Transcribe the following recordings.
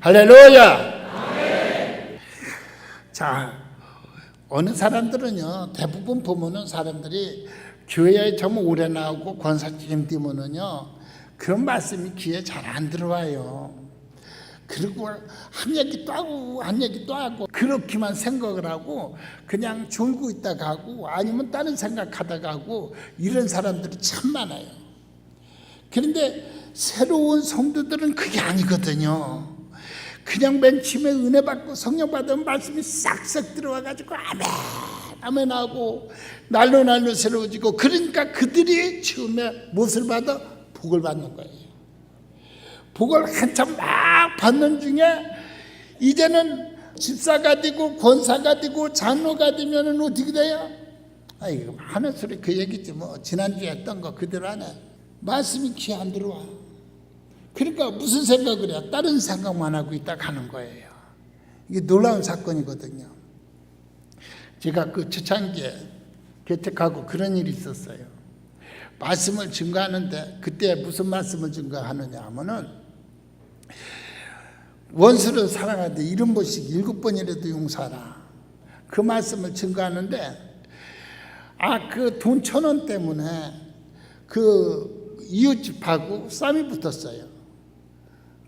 할렐루야. 자, 어느 사람들은요, 대부분 보면은 사람들이 교회에 좀 오래 나오고 권사님 되면은요, 그런 말씀이 귀에 잘 안 들어와요. 그리고 한 얘기 또 하고 한 얘기 또 하고 그렇게만 생각을 하고 그냥 졸고 있다 가고 아니면 다른 생각하다 가고 이런 사람들이 참 많아요. 그런데 새로운 성도들은 그게 아니거든요. 그냥 맨 처음에 은혜 받고 성령 받은 말씀이 싹싹 들어와가지고 아멘 아멘 하고 날로 날로 새로워지고, 그러니까 그들이 처음에 무엇을 받아? 복을 받는 거예요. 복을 한참 막 받는 중에 이제는 집사가 되고 권사가 되고 장로가 되면은 어떻게 돼요? 아이고 하는 소리 그 얘기지 뭐. 지난주에 했던 거 그대로 하네. 말씀이 귀에 안 들어와. 그러니까 무슨 생각을 해요? 다른 생각만 하고 있다 가는 거예요. 이게 놀라운 사건이거든요. 제가 그 초창기에 개척하고 그런 일이 있었어요. 말씀을 증거하는데 그때 무슨 말씀을 증거하느냐 하면은 원수를 사랑하되 70번씩 7번이라도 용서하라. 그 말씀을 증거하는데 그 돈 1,000원 때문에 그 이웃집하고 싸움이 붙었어요.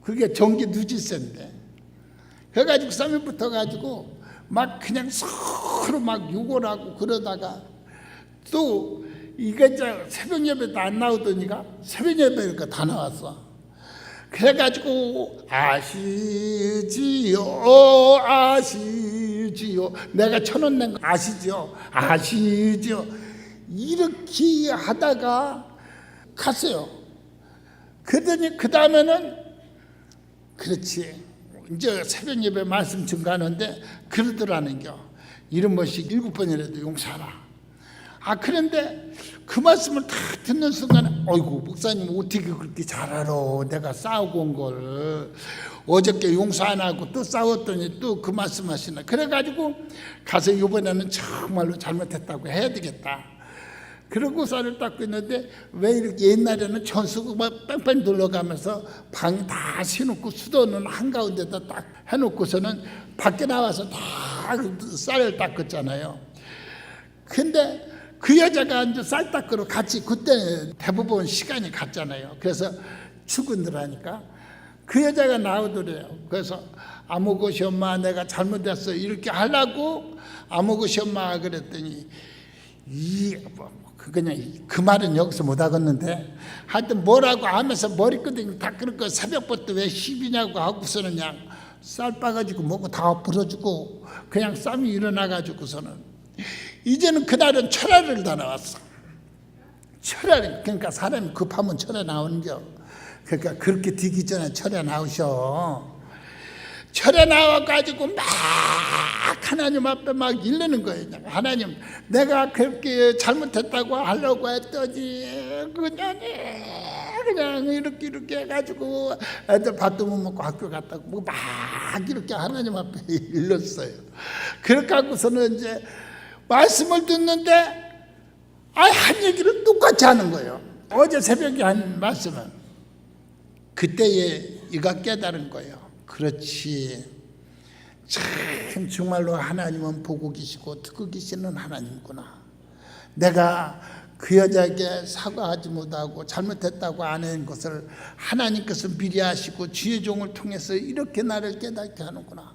그게 전기 누지세인데 그래가지고 싸움이 붙어가지고 막 그냥 서로 막 욕을 하고 그러다가 또 이게 새벽 예배도 안 나오더니가 새벽 예배가 다 나왔어. 그래가지고 아시지요 내가 1,000원 낸 거 아시죠? 이렇게 하다가 갔어요. 그러더니 그 다음에는 그렇지 이제 새벽 예배 말씀 증가하는데 그러더라는겨. 70번씩 7번이라도 용서하라. 그런데 그 말씀을 다 듣는 순간에 어이구 목사님 어떻게 그렇게 잘 알아. 내가 싸우고 온 걸 어저께 용서 안 하고 또 싸웠더니 또 그 말씀 하시나. 그래가지고 가서 이번에는 정말로 잘못했다고 해야 되겠다. 그러고 쌀을 닦고 있는데 왜 이렇게 옛날에는 천수고 막 뺑뺑 둘러가면서 방 다 세놓고 수도는 한가운데다 딱 해놓고서는 밖에 나와서 다 쌀을 닦았잖아요. 근데 그 여자가 이제 쌀 닦으러 같이 그때 대부분 시간이 갔잖아요. 그래서 출근들 하니까 그 여자가 나오더래요. 그래서 아무것이 엄마 내가 잘못했어 이렇게 하려고 아무것이 엄마 그랬더니 그냥 그 말은 여기서 못 하겠는데 하여튼 뭐라고 하면서 머리끄댕이 다 그렇고 새벽부터 왜 시비냐고 하고서는 그냥 쌀 빠가지고 뭐고 다 불어주고 그냥 쌈이 일어나가지고서는 이제는 그날은 철야를 다 나왔어. 철야 그러니까 사람이 급하면 철야 나오는겨. 그러니까 그렇게 되기 전에 철야 나오셔. 철야 나와가지고 막 하나님 앞에 막 이르는 거예요. 하나님 내가 그렇게 잘못했다고 하려고 했더니 그냥 이렇게 해가지고 애들 밥도 못 먹고 학교 갔다고 막 이렇게 하나님 앞에 일렀어요. 그렇게 하고서는 이제 말씀을 듣는데 한 얘기를 똑같이 하는 거예요. 어제 새벽에 한 말씀은 그때에 이가 깨달은 거예요. 그렇지 참 정말로 하나님은 보고 계시고 듣고 계시는 하나님구나. 내가 그 여자에게 사과하지 못하고 잘못했다고 안 한 것을 하나님께서 미리 아시고 주의 종을 통해서 이렇게 나를 깨닫게 하는구나.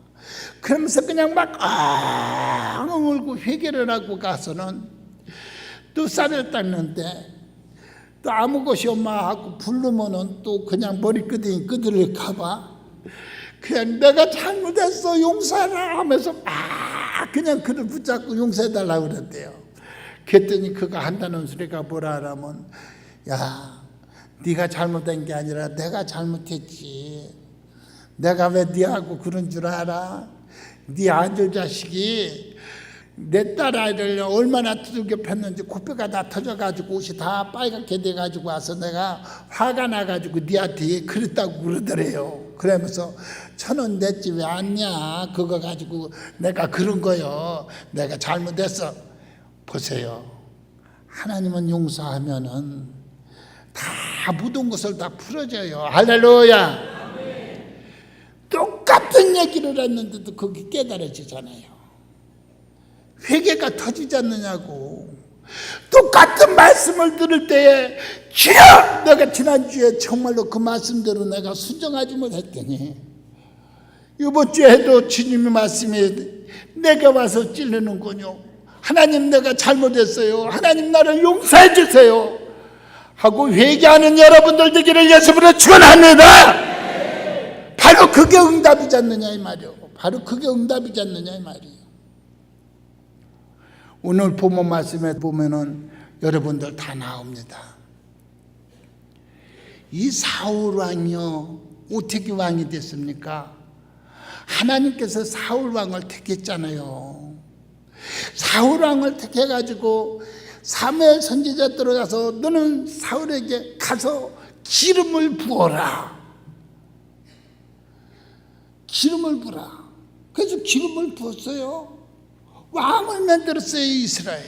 그러면서 그냥 막 울고 회개를 하고 가서는 또 쌀을 닦는데 또 아무 것이 엄마 하고 부르면은 또 그냥 머리끄댕이 끄들릴까봐 그냥 내가 잘못했어 용서하라 하면서 막 그냥 그를 붙잡고 용서해달라고 그랬대요. 그랬더니 그가 한다는 소리가 뭐라 하면 야 네가 잘못한 게 아니라 내가 잘못했지. 내가 왜 네하고 그런 줄 알아? 네 아들 자식이 내 딸 아이를 얼마나 두들겨 팼는지 코뼈가 다 터져가지고 옷이 다 빨갛게 돼가지고 와서 내가 화가 나가지고 네한테 그랬다고 그러더래요. 그러면서 1,000원 냈지 왜 안냐 그거 가지고 내가 그런 거요. 내가 잘못했어. 보세요. 하나님은 용서하면은 다 묻은 것을 다 풀어줘요. 할렐루야. 똑같이 똑같은 얘기를 했는데도 그게 깨달아지잖아요. 회개가 터지지 않느냐고. 똑같은 말씀을 들을 때에 주여, 내가 지난주에 정말로 그 말씀대로 내가 순종하지 못했더니 이번 주에도 주님의 말씀이 내가 와서 찔르는군요. 하나님, 내가 잘못했어요. 하나님, 나를 용서해 주세요 하고 회개하는 여러분들 되기를 예수님으로 축원합니다. 바로 그게 응답이지 않느냐 이 말이요. 바로 그게 응답이지 않느냐 이 말이에요. 오늘 본문 말씀에 보면은 여러분들 다 나옵니다. 이 사울 왕이요, 어떻게 왕이 됐습니까? 하나님께서 사울 왕을 택했잖아요. 사울 왕을 택해가지고 사무엘 선지자 들어가서 너는 사울에게 가서 기름을 부어라. 기름을 부어라. 그래서 기름을 부었어요. 왕을 만들었어요, 이스라엘.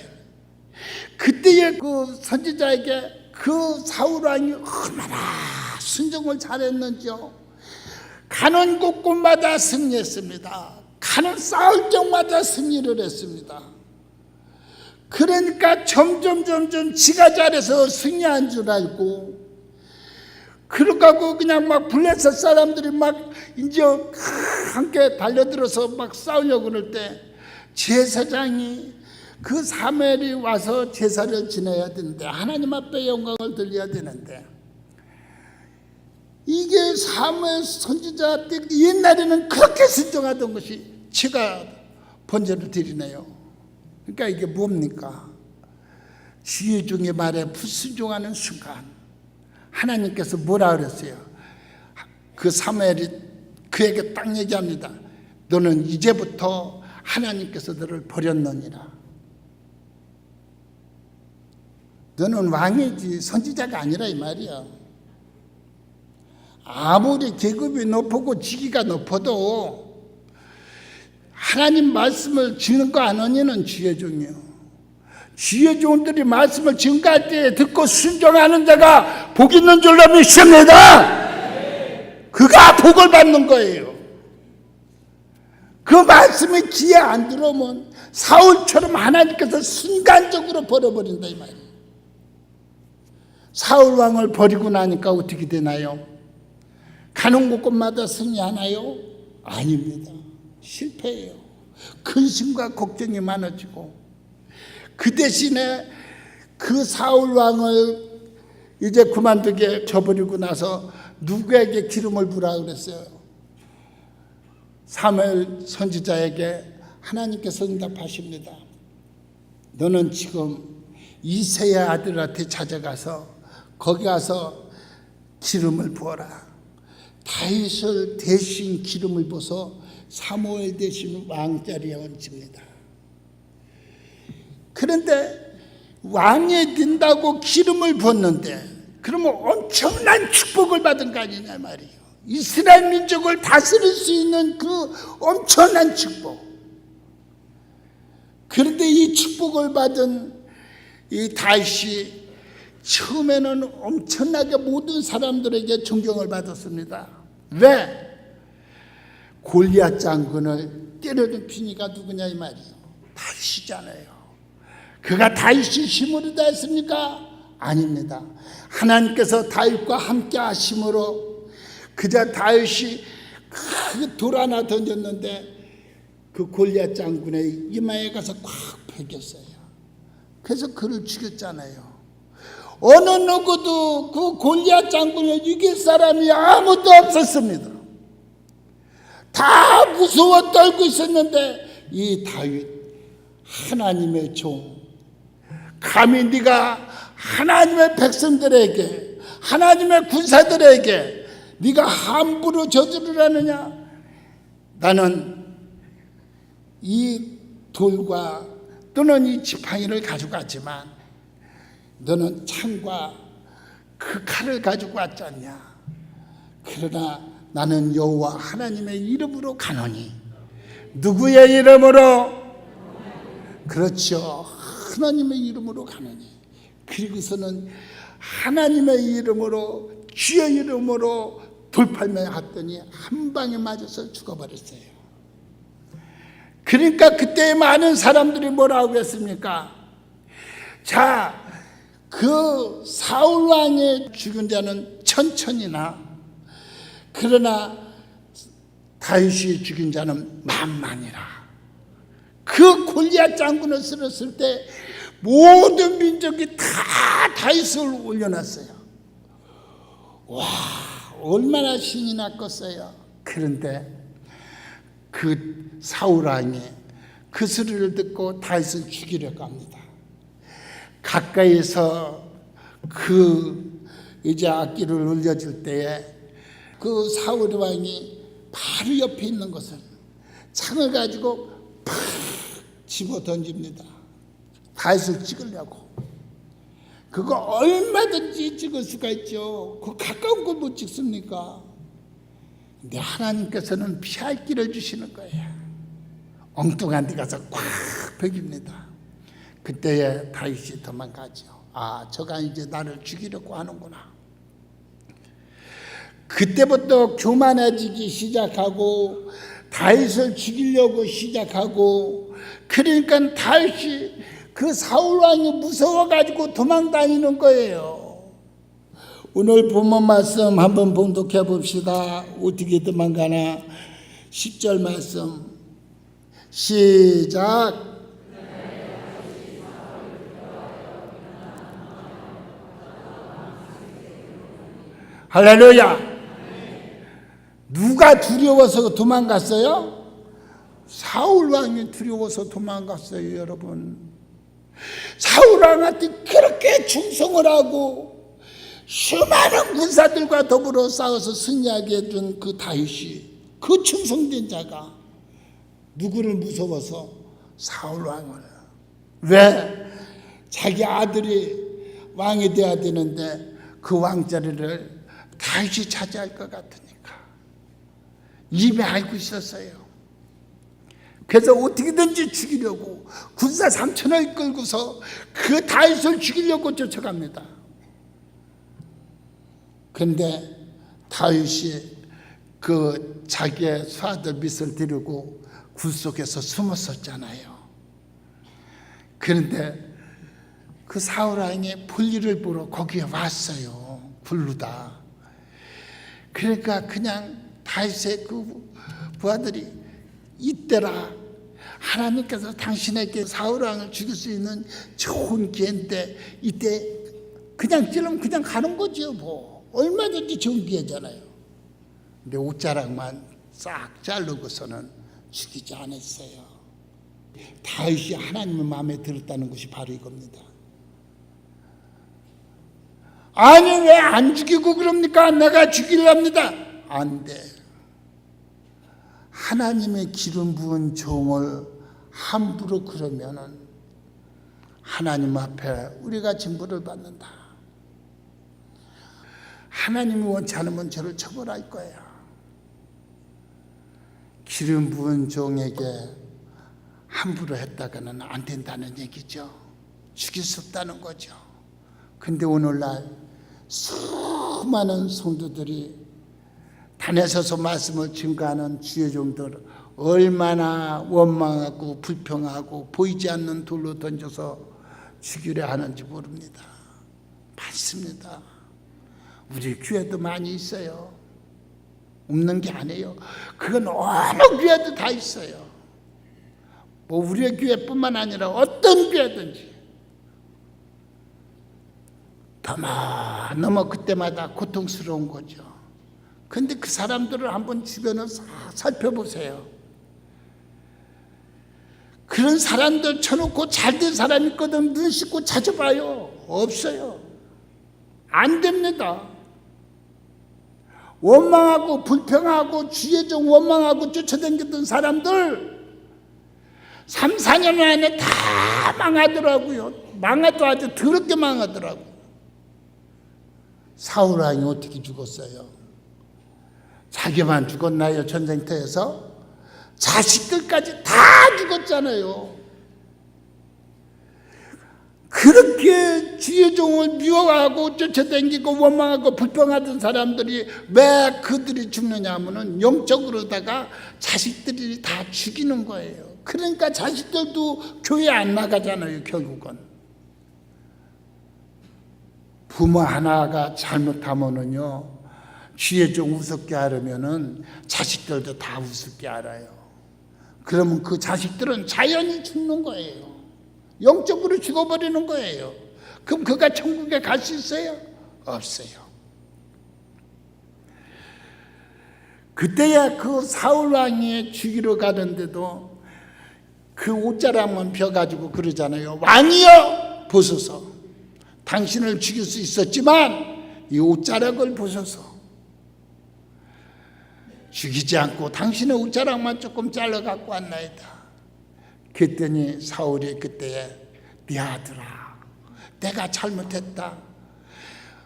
그때의 그 선지자에게 그 사울 왕이 얼마나 순종을 잘했는지요. 가는 곳곳마다 승리했습니다. 가는 싸울 적마다 승리를 했습니다. 그러니까 점점 지가 잘해서 승리한 줄 알고, 그러고 그냥 막 블레셋 사람들이 막 이제 함께 달려들어서 막 싸우려고 그럴 때 제사장이 그 사무엘이 와서 제사를 지내야 되는데, 하나님 앞에 영광을 돌려야 되는데, 이게 사무엘 선지자 때 옛날에는 그렇게 순종하던 것이 제가 번제를 드리네요. 그러니까 이게 뭡니까? 지혜 중에 말에 불순종하는 순간 하나님께서 뭐라 그랬어요? 그 사무엘이 그에게 딱 얘기합니다. 너는 이제부터 하나님께서 너를 버렸느니라. 너는 왕이지 선지자가 아니라 이 말이야. 아무리 계급이 높고 직위가 높아도 하나님 말씀을 증거 안 하니는 지혜 중이요. 지혜 좋은들이 말씀을 증거할 때 듣고 순종하는 자가 복 있는 줄로 믿습니다. 그가 복을 받는 거예요. 그 말씀이 귀에 안 들어오면 사울처럼 하나님께서 순간적으로 버려버린다 이 말이에요. 사울 왕을 버리고 나니까 어떻게 되나요? 가는 곳곳마다 승리하나요? 아닙니다. 실패해요. 근심과 걱정이 많아지고, 그 대신에 그 사울 왕을 이제 그만두게 저버리고 나서 누구에게 기름을 부라 그랬어요? 사무엘 선지자에게 하나님께서 응답하십니다. 너는 지금 이새의 아들한테 찾아가서 거기 가서 기름을 부어라. 다윗을 대신 기름을 부어서 사무엘 대신 왕자리에 얹습니다. 그런데 왕이 된다고 기름을 부었는데 그러면 엄청난 축복을 받은 거 아니냐 말이에요. 이스라엘 민족을 다스릴 수 있는 그 엄청난 축복. 그런데 이 축복을 받은 이 다윗이 처음에는 엄청나게 모든 사람들에게 존경을 받았습니다. 왜? 골리앗 장군을 때려준 핀이가 누구냐 이 말이에요. 다윗이잖아요. 그가 다윗이 힘으로 다 했습니까? 아닙니다. 하나님께서 다윗과 함께 하심으로 그저 다윗이 그 돌 하나 던졌는데 그 골리앗 장군의 이마에 가서 콱 베겼어요. 그래서 그를 죽였잖아요. 어느 누구도 그 골리앗 장군을 이길 사람이 아무도 없었습니다. 다 무서워 떨고 있었는데 이 다윗 하나님의 종, 감히 네가 하나님의 백성들에게, 하나님의 군사들에게 네가 함부로 저주를 하느냐? 나는 이 돌과 또는 이 지팡이를 가져갔지만 너는 창과 그 칼을 가지고 왔지 않냐? 그러나 나는 여호와 하나님의 이름으로 가노니. 누구의 이름으로? 그렇죠. 하나님의 이름으로 가노니. 그리고서는 하나님의 이름으로, 주의 이름으로 돌팔매 했더니 한 방에 맞아서 죽어버렸어요. 그러니까 그때 많은 사람들이 뭐라고 했습니까? 자, 그 사울 왕의 죽은 자는 천천히나 그러나 다윗이 죽인 자는 만만이라. 그 골리앗 장군을 쓸었을 때 모든 민족이 다 다윗을 올려놨어요. 와, 얼마나 신이 났겠어요. 그런데 그 사울 왕이 그 소리를 듣고 다윗을 죽이려고 합니다. 가까이서 그 이제 악기를 울려줄 때에 그 사울 왕이 바로 옆에 있는 것을 창을 가지고 팍 집어 던집니다. 다윗을 찍으려고. 그거 얼마든지 찍을 수가 있죠. 그 가까운 걸 못 찍습니까? 근데 하나님께서는 피할 길을 주시는 거예요. 엉뚱한 데 가서 꽉 베깁니다. 그때에 다윗이 도망가죠. 아, 저가 이제 나를 죽이려고 하는구나. 그때부터 교만해지기 시작하고 다윗을 죽이려고 시작하고, 그러니까 다윗이 그 사울 왕이 무서워가지고 도망다니는 거예요. 오늘 본문 말씀 한번 봉독해 봅시다. 어떻게 도망가나. 10절 말씀 시작. 할렐루야. 누가 두려워서 도망갔어요? 사울 왕이 두려워서 도망갔어요. 여러분, 사울 왕한테 그렇게 충성을 하고 수많은 군사들과 더불어 싸워서 승리하게 해준 그 다윗이, 그 충성된 자가 누구를 무서워서? 사울 왕을. 왜? 자기 아들이 왕이 돼야 되는데 그 왕자리를 다윗이 차지할 것 같으니까 이미 알고 있었어요. 그래서 어떻게든지 죽이려고 군사 3천을 끌고서 그 다윗을 죽이려고 쫓아갑니다. 그런데 다윗이 그 자기의 수하들 밑을 데리고 굴 속에서 숨었었잖아요. 그런데 그 사울 왕이 볼일을 보러 거기에 왔어요. 굴르다. 그러니까 그냥 다윗의 그 부하들이 이때라, 하나님께서 당신에게 사울 왕을 죽일 수 있는 좋은 기회인데 이때 그냥 찌르면 그냥 가는 거죠. 뭐 얼마든지 좋은 기회잖아요. 근데 옷자락만 싹 자르고서는 죽이지 않았어요. 다윗이 하나님의 마음에 들었다는 것이 바로 이겁니다. 아니 왜 안 죽이고 그럽니까? 내가 죽이랍니다. 안 돼. 하나님의 기름 부은 종을 함부로 그러면은 하나님 앞에 우리가 징벌을 받는다. 하나님이 원치 않으면 저를 처벌할 거야. 기름 부은 종에게 함부로 했다가는 안 된다는 얘기죠. 죽일 수 없다는 거죠. 근데 오늘날 수많은 성도들이 단에 서서 말씀을 증거하는 주의 종들 얼마나 원망하고 불평하고 보이지 않는 돌로 던져서 죽이려 하는지 모릅니다. 많습니다. 우리 교회도 많이 있어요. 없는 게 아니에요. 그건 어느 교회도 다 있어요. 뭐 우리의 교회뿐만 아니라 어떤 교회든지 너무 그때마다 고통스러운 거죠. 근데 그 사람들을 한번 주변을 살펴보세요. 그런 사람들 쳐놓고 잘된 사람 있거든 눈 씻고 찾아봐요. 없어요. 안 됩니다. 원망하고 불평하고 주의 종 원망하고 쫓아다녔던 사람들 3, 4년 안에 다 망하더라고요. 망해도 아주 더럽게 망하더라고요. 사울 왕이 어떻게 죽었어요? 자기만 죽었나요? 전쟁터에서? 자식들까지 다 죽었잖아요. 그렇게 주의 종을 미워하고 쫓아다니고 원망하고 불평하던 사람들이 왜 그들이 죽느냐 하면은 영적으로다가 자식들이 다 죽이는 거예요. 그러니까 자식들도 교회 안 나가잖아요. 결국은 부모 하나가 잘못하면은요, 주의 종 우습게 하려면은 자식들도 다 우습게 알아요. 그러면 그 자식들은 자연히 죽는 거예요. 영적으로 죽어버리는 거예요. 그럼 그가 천국에 갈 수 있어요? 없어요. 그때야 그 사울 왕이 죽이러 가는데도 그 옷자락만 펴가지고 그러잖아요. 왕이여 보소서. 당신을 죽일 수 있었지만 이 옷자락을 보소서. 죽이지 않고 당신의 옷자락만 조금 잘라 갖고 왔나이다. 그랬더니 사울이 그때에 네 아들아, 내가 잘못했다.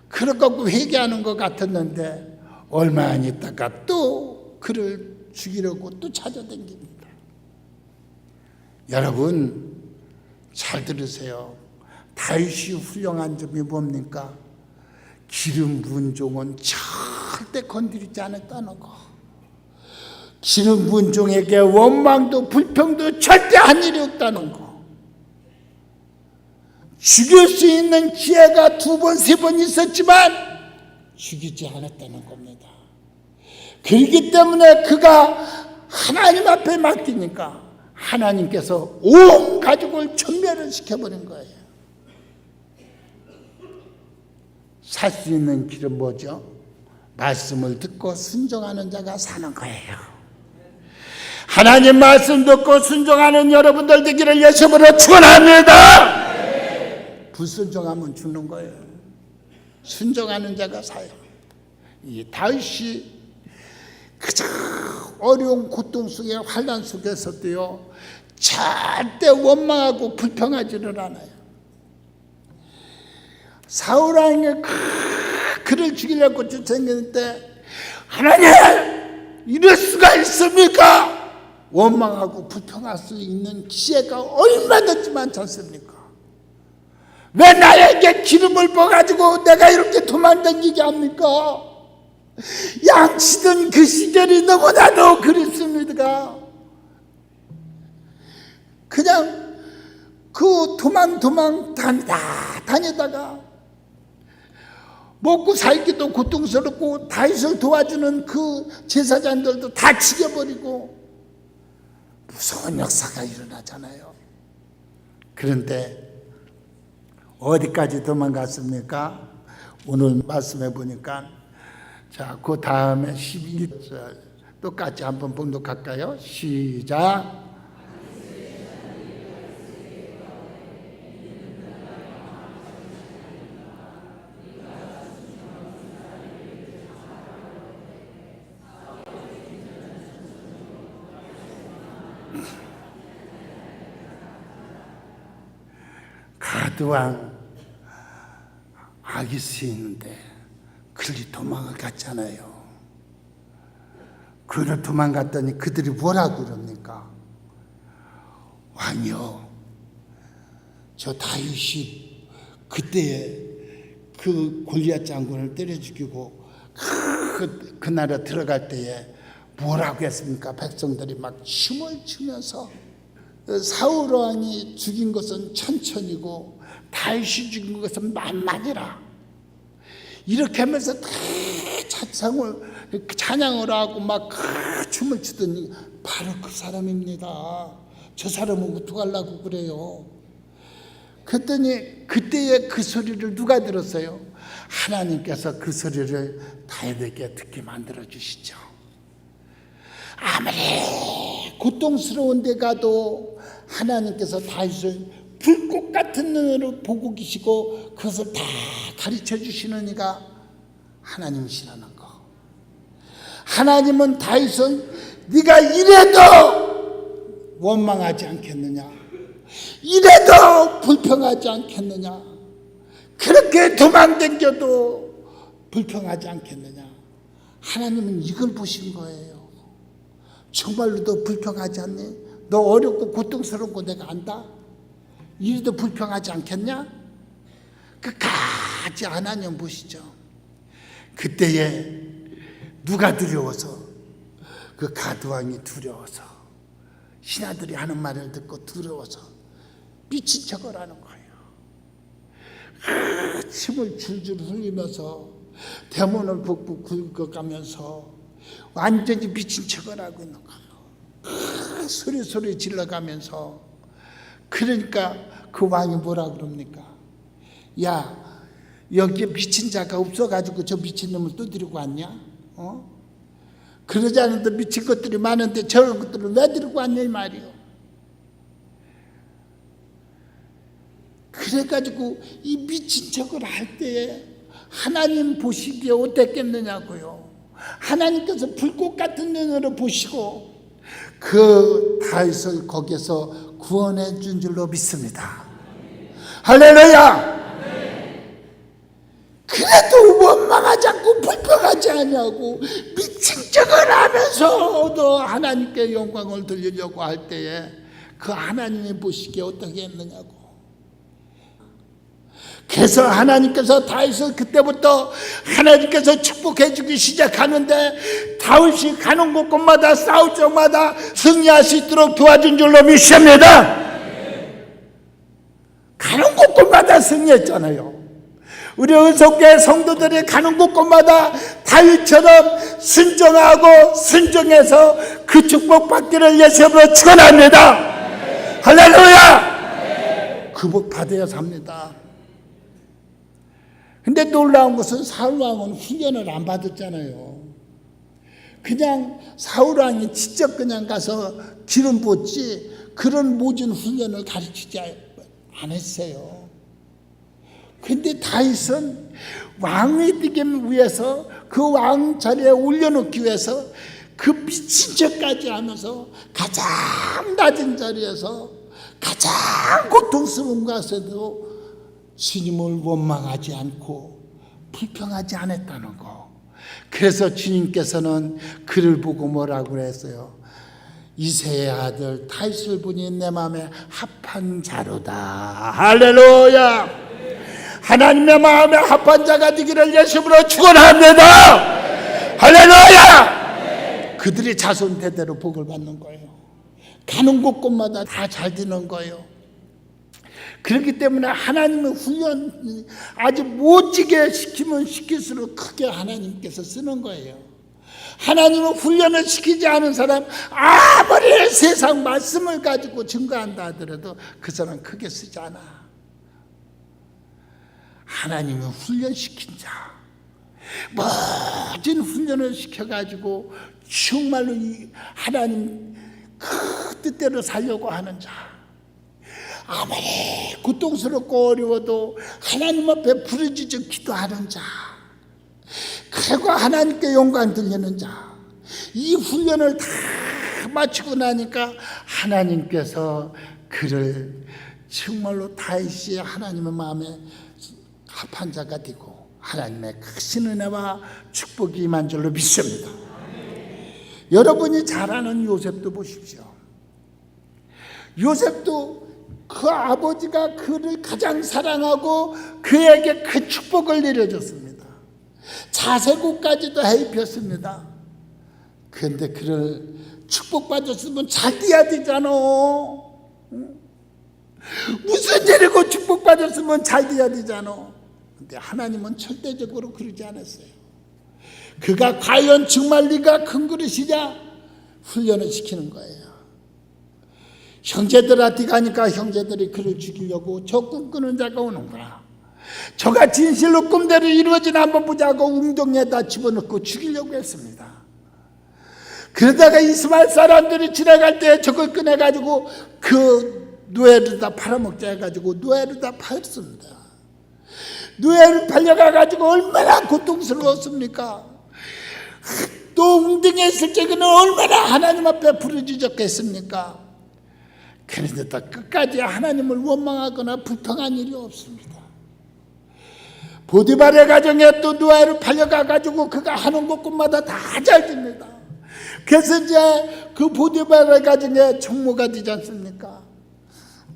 그럴 거고 회개하는 것 같았는데 얼마 안 있다가 또 그를 죽이려고 또 찾아다닙니다. 여러분 잘 들으세요. 다윗이 훌륭한 점이 뭡니까? 기름 부은 종은 절대 건드리지 않았다는 거. 기름 부은 종에게 원망도 불평도 절대 한 일이 없다는 거. 죽일 수 있는 기회가 2번, 3번 있었지만 죽이지 않았다는 겁니다. 그렇기 때문에 그가 하나님 앞에 맡기니까 하나님께서 온 가족을 전멸을 시켜버린 거예요. 살 수 있는 길은 뭐죠? 말씀을 듣고 순종하는 자가 사는 거예요. 하나님 말씀 듣고 순종하는 여러분들 되기를 예수님으로 축원합니다. 불순종하면 죽는 거예요. 순종하는 자가 사요. 이 다윗이 가장 어려운 고통 속에 환난 속에서도요 절대 원망하고 불평하지를 않아요. 사울 왕이 그를 죽이려고 쫓아다녔는데 하나님 이럴 수가 있습니까? 원망하고 불평할 수 있는 기회가 얼마든지 많지 않습니까? 왜 나에게 기름을 부어가지고 내가 이렇게 도망다니게 합니까? 양치던 그 시절이 너무나도 그립습니다. 그냥 그 도망 다니다가 먹고 살기도 고통스럽고 다윗을 도와주는 그 제사장들도 다 죽여버리고 무서운 역사가 일어나잖아요. 그런데 어디까지 도망갔습니까? 오늘 말씀해 보니까 자, 그 다음에 11절 똑같이 한번 봉독할까요? 시작. 가드왕 아기스 있는데 그들이 도망을 갔잖아요. 그를 도망갔더니 그들이 뭐라고 그럽니까? 왕이요, 저 다윗이 그때에 그 골리앗 장군을 때려 죽이고 그 나라 들어갈 때에 뭐라고 했습니까? 백성들이 막 춤을 추면서 사울 왕이 죽인 것은 천천히고 다윗이 죽인 것은 만만이라 이렇게 하면서 다 찬양을 하고 막 춤을 추더니 바로 그 사람입니다. 저 사람은 어떡하려고 그래요? 그랬더니 그때의 그 소리를 누가 들었어요? 하나님께서 그 소리를 다윗에게 듣게 만들어 주시죠. 아무리 고통스러운 데 가도 하나님께서 다윗을 불꽃 같은 눈으로 보고 계시고 그것을 다 가르쳐 주시는 이가 하나님이시라는 거. 하나님은 다윗은 네가 이래도 원망하지 않겠느냐, 이래도 불평하지 않겠느냐, 그렇게 도망다녀도 불평하지 않겠느냐. 하나님은 이걸 보신 거예요. 정말로 너 불평하지 않니? 너 어렵고 고통스러운 거 내가 안다. 이래도 불평하지 않겠냐? 끝까지 하나님 보시죠. 그때에 누가 두려워서? 그 가드왕이 두려워서, 신하들이 하는 말을 듣고 두려워서 미친 척을 하는 거예요. 침을 줄줄 흘리면서 대문을 북북 긁어가면서 완전히 미친 척을 하고 있는 거예요. 소리 질러가면서. 그러니까 그 왕이 뭐라 그럽니까? 야, 여기에 미친 자가 없어가지고 저 미친 놈을 또 데리고 왔냐? 그러지 않아도 미친 것들이 많은데 저런 것들을 왜 데리고 왔냐 이 말이요. 그래가지고 이 미친 척을 할 때에 하나님 보시기에 어땠겠느냐고요. 하나님께서 불꽃 같은 눈으로 보시고 그 다윗을 거기에서 구원해 준 줄로 믿습니다. 할렐루야. 그래도 원망하지 않고 불평하지 않냐고 미친 척을 하면서도 하나님께 영광을 돌리려고 할 때에 그 하나님이 보시기에 어떻게 했느냐고. 그래서 하나님께서 다윗을 그때부터 하나님께서 축복해 주기 시작하는데 다윗이 가는 곳곳마다 싸울 적마다 승리할 수 있도록 도와준 줄로 믿습니다. 가는 곳곳마다 승리했잖아요. 우리 은속교회 성도들이 가는 곳곳마다 다윗처럼 순종하고 순종해서 그 축복받기를 예수님으로 축원합니다. 할렐루야. 그 복 받아야 삽니다. 근데 놀라운 것은 사울왕은 훈련을 안 받았잖아요. 그냥 사울왕이 직접 그냥 가서 기름 붓지 그런 모든 훈련을 가르치지 안 했어요. 근데 다윗은 왕이 되기 위해서 그 왕 자리에 올려놓기 위해서 그 미친 척까지 하면서 가장 낮은 자리에서 가장 고통스러운 곳에도 주님을 원망하지 않고 불평하지 않았다는 거. 그래서 주님께서는 그를 보고 뭐라고 했어요? 이새의 아들 다윗을 보니 내 마음에 합한 자로다. 할렐루야. 하나님의 마음에 합한 자가 되기를 예수님으로 축원합니다. 할렐루야. 그들이 자손 대대로 복을 받는 거예요. 가는 곳곳마다 다 잘 되는 거예요. 그렇기 때문에 하나님의 훈련 아주 멋지게 시키면 시킬수록 크게 하나님께서 쓰는 거예요. 하나님은 훈련을 시키지 않은 사람 아무리 세상 말씀을 가지고 증거한다 하더라도 그 사람 크게 쓰지 않아. 하나님은 훈련시킨 자, 멋진 훈련을 시켜가지고 정말로 이 하나님 그 뜻대로 살려고 하는 자, 아무리 고통스럽고 어려워도 하나님 앞에 부르짖어 기도하는 자, 그리고 하나님께 영광 돌리는 자, 이 훈련을 다 마치고 나니까 하나님께서 그를 정말로 다윗이 하나님의 마음에 합한 자가 되고 하나님의 크신 은혜와 축복이 임한 줄로 믿습니다. 여러분이 잘 아는 요셉도 보십시오. 요셉도 그 아버지가 그를 가장 사랑하고 그에게 그 축복을 내려줬습니다. 자세고까지도 해입혔습니다. 그런데 그를 축복받았으면 잘 돼야 되잖아. 무슨 일이고 축복받았으면 잘 돼야 되잖아. 근데 하나님은 절대적으로 그러지 않았어요. 그가 과연 정말 네가 큰 그릇이냐? 훈련을 시키는 거예요. 형제들한테 가니까 형제들이 그를 죽이려고 저 꿈꾸는 자가 오는구나. 저가 진실로 꿈대로 이루어지나 한번 보자고 웅덩이에다 집어넣고 죽이려고 했습니다. 그러다가 이스마엘 사람들이 지나갈 때 저걸 꺼내가지고 그 노예를 팔아먹자 해가지고 노예를 다 팔습니다. 노예를 팔려가가지고 얼마나 고통스러웠습니까? 또 웅덩이에 있을 적에는 얼마나 하나님 앞에 부르짖었겠습니까? 그런데 다 끝까지 하나님을 원망하거나 불평한 일이 없습니다. 보디발의 가정에 또 노예를 팔려가가지고 그가 하는 곳곳마다 다 잘 됩니다. 그래서 이제 그 보디발의 가정에 총무가 되지 않습니까?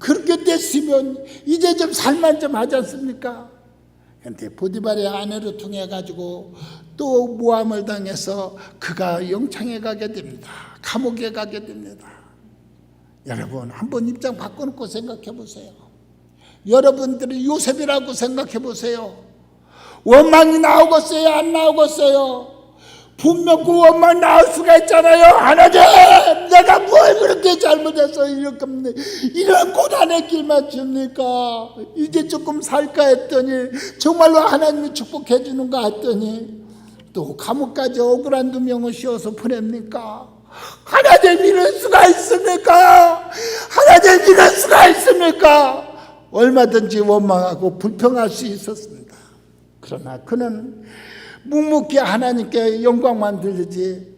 그렇게 됐으면 이제 좀 살만 좀 하지 않습니까? 근데 보디발의 아내를 통해 가지고 또 모함을 당해서 그가 영창에 가게 됩니다. 감옥에 가게 됩니다. 여러분 한번 입장 바꿔놓고 생각해 보세요. 여러분들이 요셉이라고 생각해 보세요. 원망이 나오겠어요? 안 나오겠어요? 분명 그 원망 나올 수가 있잖아요. 하나님, 내가 뭘 그렇게 잘못해서 이런 고난의 길만 줍니까? 이제 조금 살까 했더니 정말로 하나님이 축복해 주는가 했더니 또 감옥까지 억울한 두 명을 씌워서 보냅니까? 하나님, 이럴 수가 있습니까? 하나님, 이럴 수가 있습니까? 얼마든지 원망하고 불평할 수 있었습니다. 그러나 그는 묵묵히 하나님께 영광만 들리지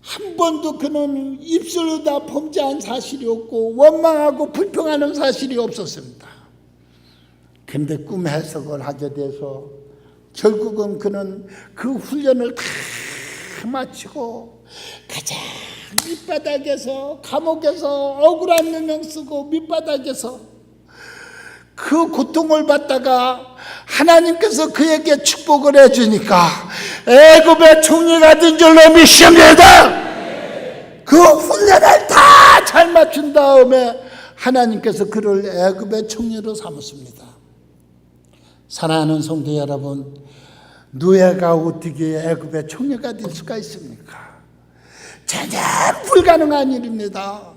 한 번도 그는 입술로 다 범죄한 사실이 없고 원망하고 불평하는 사실이 없었습니다. 그런데 꿈 해석을 하게 돼서 결국은 그는 그 훈련을 다 마치고 가장 밑바닥에서, 감옥에서 억울한 누명 쓰고 밑바닥에서 그 고통을 받다가 하나님께서 그에게 축복을 해주니까 애굽의 총리가 된 줄로 믿습니다. 그 훈련을 다 잘 맞춘 다음에 하나님께서 그를 애굽의 총리로 삼으십니다. 사랑하는 성도 여러분, 노예가 어떻게 애굽의 총리가 될 수가 있습니까? 전혀 불가능한 일입니다.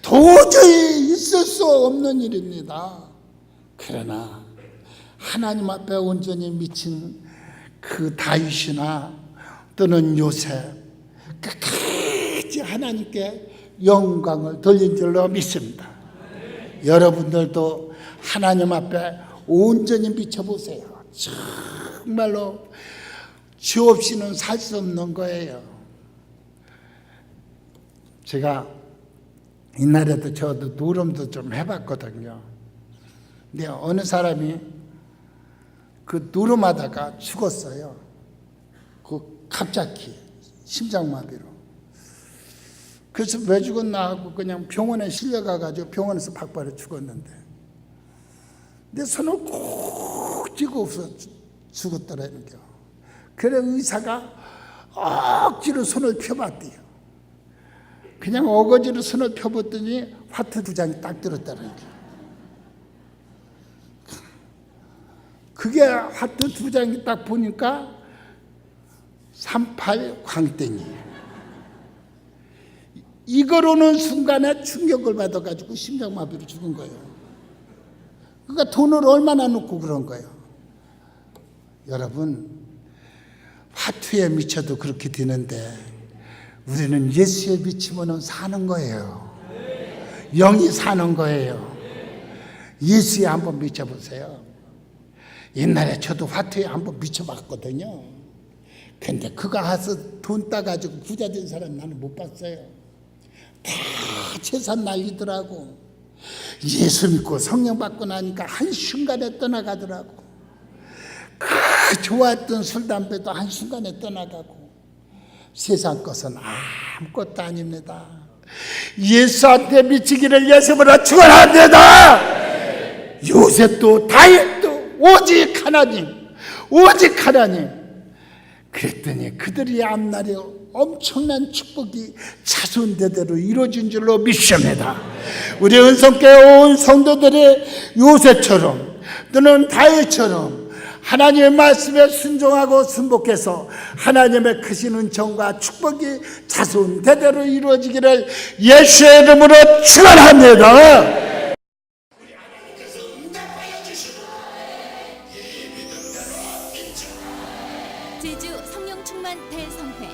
도저히 있을 수 없는 일입니다. 그러나 하나님 앞에 온전히 미친 그 다윗이나 또는 요셉, 끝까지 하나님께 영광을 돌린 줄로 믿습니다. 여러분들도 하나님 앞에 온전히 비춰보세요. 정말로 주 없이는 살 수 없는 거예요. 제가 옛날에도 저도 노름도 좀 해봤거든요. 근데 어느 사람이 그 노름하다가 죽었어요. 그 갑자기 심장마비로. 그래서 왜 죽었나 하고 그냥 병원에 실려가가지고 병원에서 박발에 죽었는데, 내 손을 꼭 쥐고 없어 죽었더라는 겨. 그래 의사가 억지로 손을 펴봤대요. 그냥 어거지로 손을 펴봤더니 화투 두 장이 딱 들었다는 겨. 그게 화투 두 장이 딱 보니까 38 광땡이. 이거로는 순간에 충격을 받아가지고 심장마비로 죽은 거예요. 그러니까 돈을 얼마나 넣고 그런 거예요. 여러분, 화투에 미쳐도 그렇게 되는데 우리는 예수에 미치면 사는 거예요. 영이 사는 거예요. 예수에 한번 미쳐보세요. 옛날에 저도 화투에 한번 미쳐봤거든요. 근데 그가 가서 돈 따가지고 부자 된 사람 나는 못 봤어요. 다 재산 날리더라고. 예수 믿고 성령 받고 나니까 한순간에 떠나가더라고. 그 좋아했던 술, 담배도 한순간에 떠나가고. 세상 것은 아무것도 아닙니다. 예수한테 미치기를 예수보다 축원합니다. 요셉도 다윗도 오직 하나님, 오직 하나님. 그랬더니 그들이 앞날에 엄청난 축복이 자손대대로 이루어진 줄로 믿습니다. 우리 은성교회 온 성도들이 요셉처럼 또는 다윗처럼 하나님의 말씀에 순종하고 순복해서 하나님의 크신 은총과 축복이 자손대대로 이루어지기를 예수의 이름으로 축원합니다. 제주 성령충만 대성회,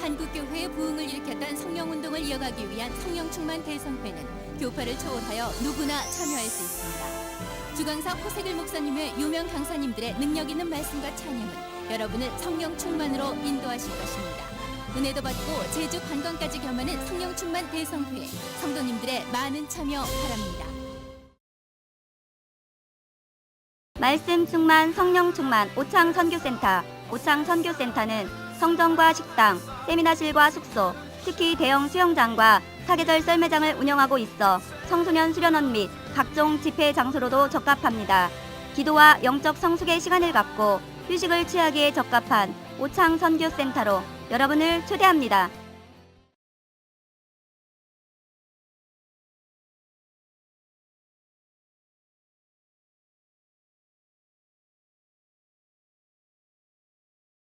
한국교회의 부흥을 일으켰던 성령운동을 이어가기 위한 성령충만 대성회는 교파를 초월하여 누구나 참여할 수 있습니다. 주강사 호세길 목사님의 유명 강사님들의 능력 있는 말씀과 찬양은 여러분을 성령충만으로 인도하실 것입니다. 은혜도 받고 제주 관광까지 겸하는 성령충만 대성회, 성도님들의 많은 참여 바랍니다. 말씀 충만 성령 충만 오창 선교센터. 오창 선교센터는 성전과 식당, 세미나실과 숙소, 특히 대형 수영장과 사계절 썰매장을 운영하고 있어 청소년 수련원 및 각종 집회 장소로도 적합합니다. 기도와 영적 성숙의 시간을 갖고 휴식을 취하기에 적합한 오창 선교센터로 여러분을 초대합니다.